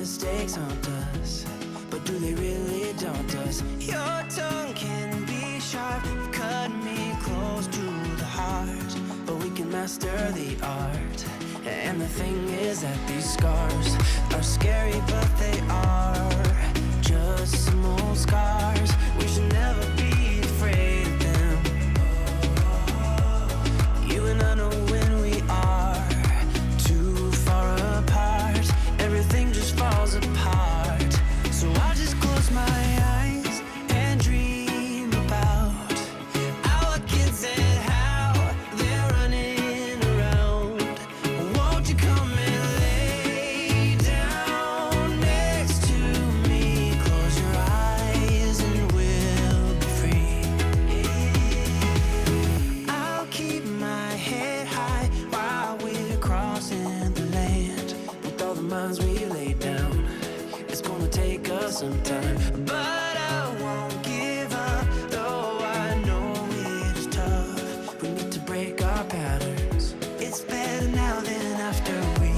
Mistakes haunt us, but do they really daunt us? Your tongue can be sharp, cut me close to the heart, but we can master the art. And the thing is that these scars are scary, but they are just some old scars. We should never be afraid of them. You and I know when we are too far apart, everything just falls apart. So I just close my eyes and dream about our kids and how they're running around. Won't you come and lay down next to me? Close your eyes and we'll be free. I'll keep my head high while we're crossing the land. With all the minds we laid down, it's gonna take us some time, but I won't give up, though I know it's tough. We need to break our patterns. It's better now than after we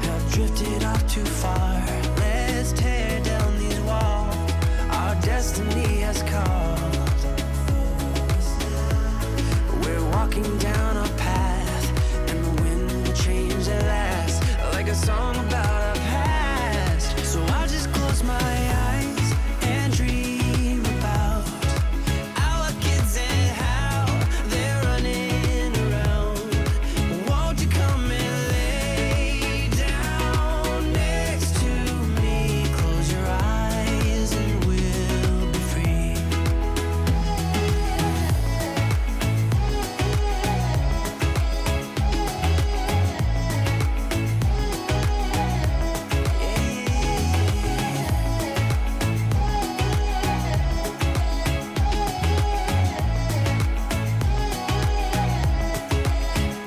have drifted off too far. Let's tear down these walls our destiny has called. We're walking down a path, and the wind will change at last, like a song about our past. So I just close my eyes and dream about our kids and how they're running around. Won't you come and lay down next to me? Close your eyes and we'll be free.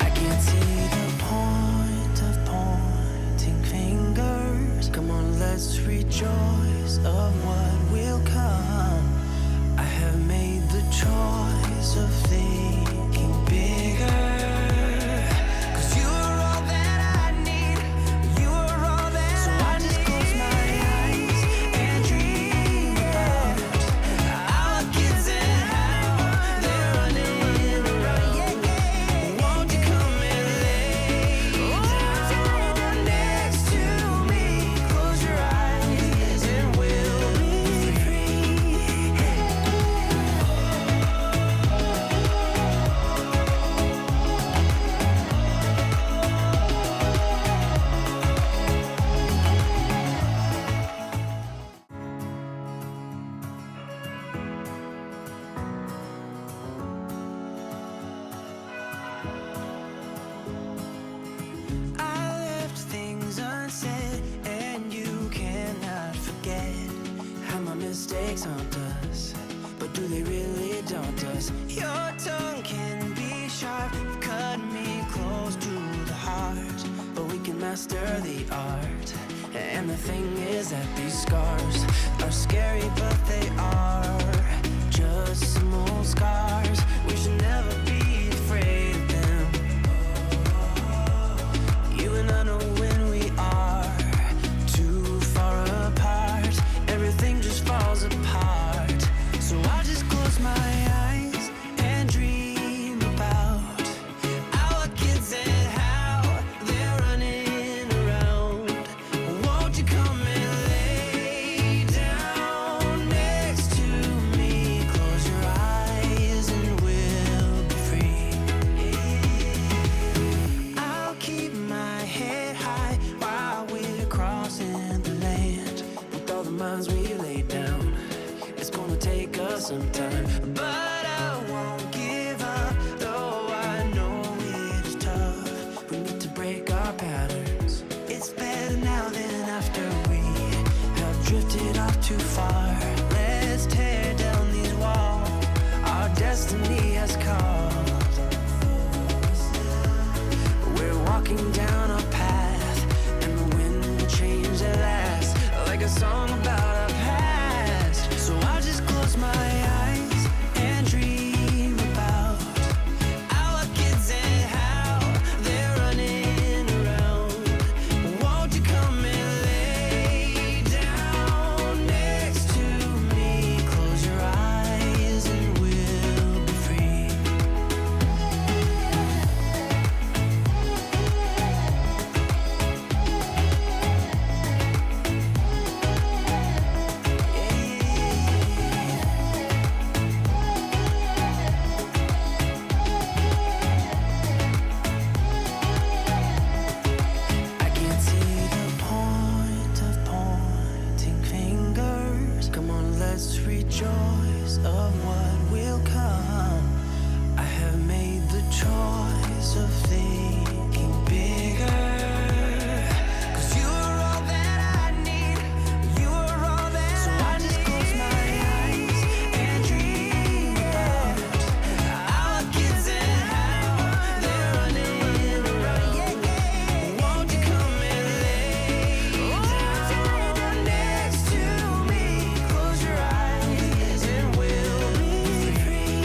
I can't see the point of pointing fingers. Come on, let's rejoice of what will come. I have made the choice of thinking bigger. 'Cause you are all that I need. You are all that so I just close my eyes and dream about our kids and how they're running around. Won't you come and lay down next to me? Close your eyes and we'll be free. I left things unsaid, and you cannot forget how my mistakes haunt us, but do they really daunt us? Your tongue can be sharp, cut me close to the heart, but we can master the art. And the thing is that these scars are scary, but they are just some old scars. We should never be afraid of them. You and I know when we are too far apart, everything just falls apart. So I just close my eyes and dream about our kids and how they're running around. Won't you come and lay down next to me? Close your eyes and we'll be free. I'll keep my head high while we're crossing the land. With all the minds we laid down, it's gonna take us some time, but I won't give up, though I know it's tough. We need to break our patterns. drifted off too far. Let's tear down these walls. Our destiny has called. We're walking down a path, and the wind will change at last, like a song about our past. So I'll just close my eyes and dream about our kids and how they're running around. Won't you come and lay down next to me? Close your eyes and we'll be free. I can't see the point of pointing fingers. Come on, let's rejoice of what will come. I have made the choice of thinking bigger. 'Cause you are all that I need. You are all that so I just close my eyes and dream about our kids and how they're running around. Won't you come and lay down next to me? Close your eyes and we'll be free.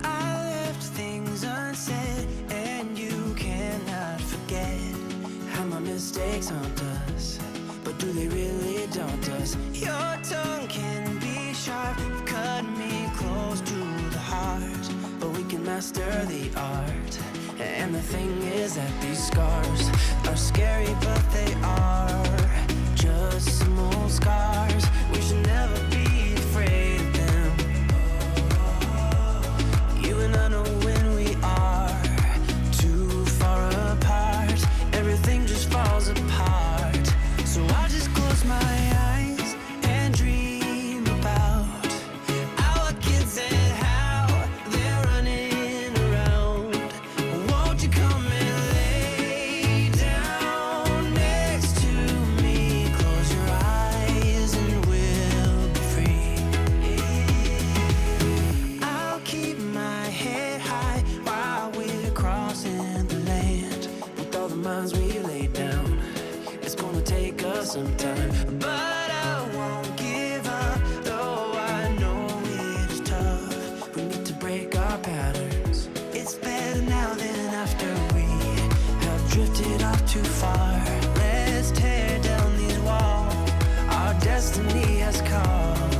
I left things unsaid, and you cannot forget how my mistakes haunt us. But do they really daunt us? Your tongue can be sharp, cut me close to the heart. But we can master the art. And the thing is that these scars are scary, but they are just some old scars. We should never be afraid of them. You and I know when we are too far apart, everything just falls apart. So I just close my eyes and dream about our kids and how they're running around. Won't you come and lay down next to me? Close your eyes and we'll be free. I'll keep my head high while we're crossing the land. With all the minds we laid down, it's gonna take us some time. But I won't give up, though I know it's tough. We need to break our patterns. It's better now than after we have drifted off too far. Let's tear down these walls. Our destiny has called.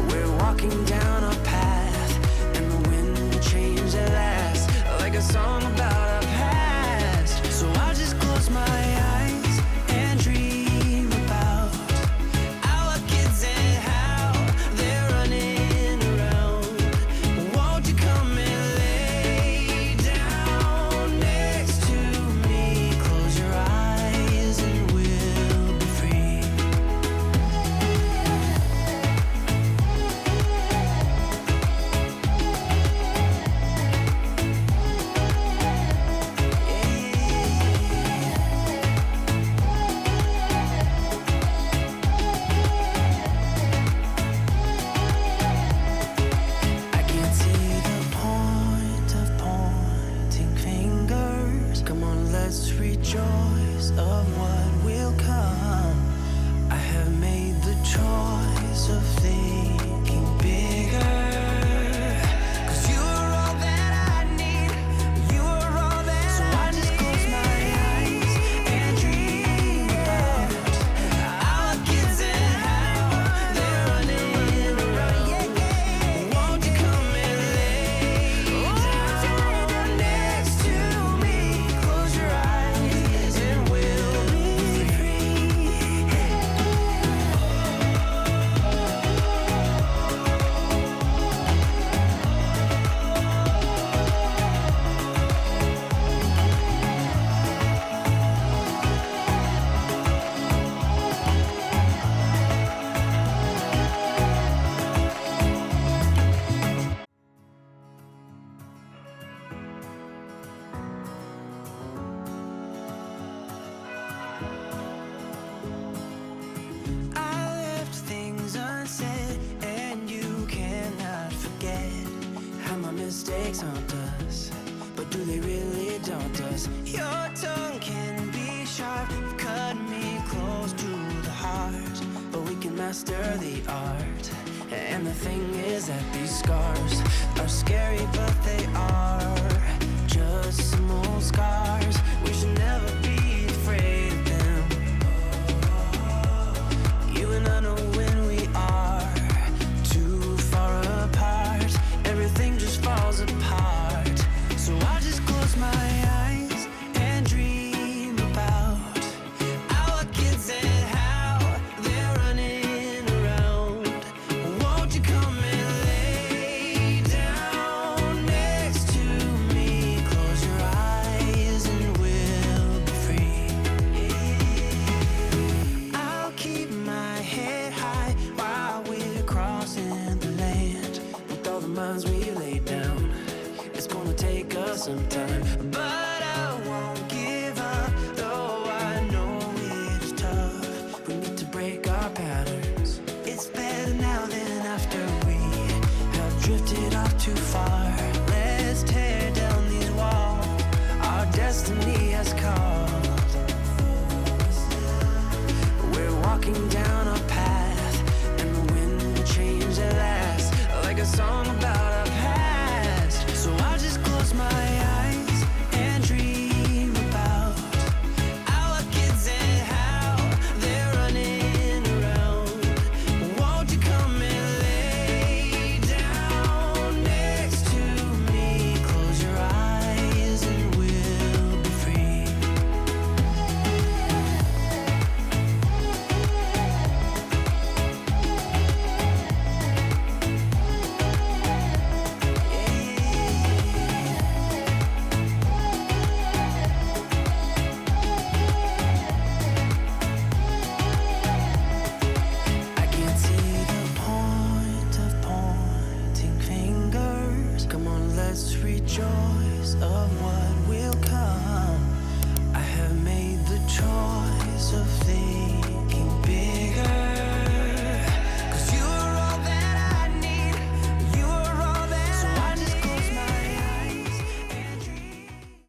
We're walking down a path, and the wind will change at last, like a song about our past. So I'll just close my eyes and dream about master the art. And the thing is that these scars are scary, but they are just some old scars. We should never be afraid of them. You and I know when we are too far apart, everything just falls apart. So I just close my eyes and dream about our kids and how they're running around. Won't you come and lay down next to me? Close your eyes and we'll be free. I'll keep my head high while we're crossing the land. With all the minds we lay down, it's gonna take us some time, but I won't give up, though I know it is tough. We need to break our patterns. It's better now than after we have drifted off too far. Let's tear down these walls our destiny has called. We're walking down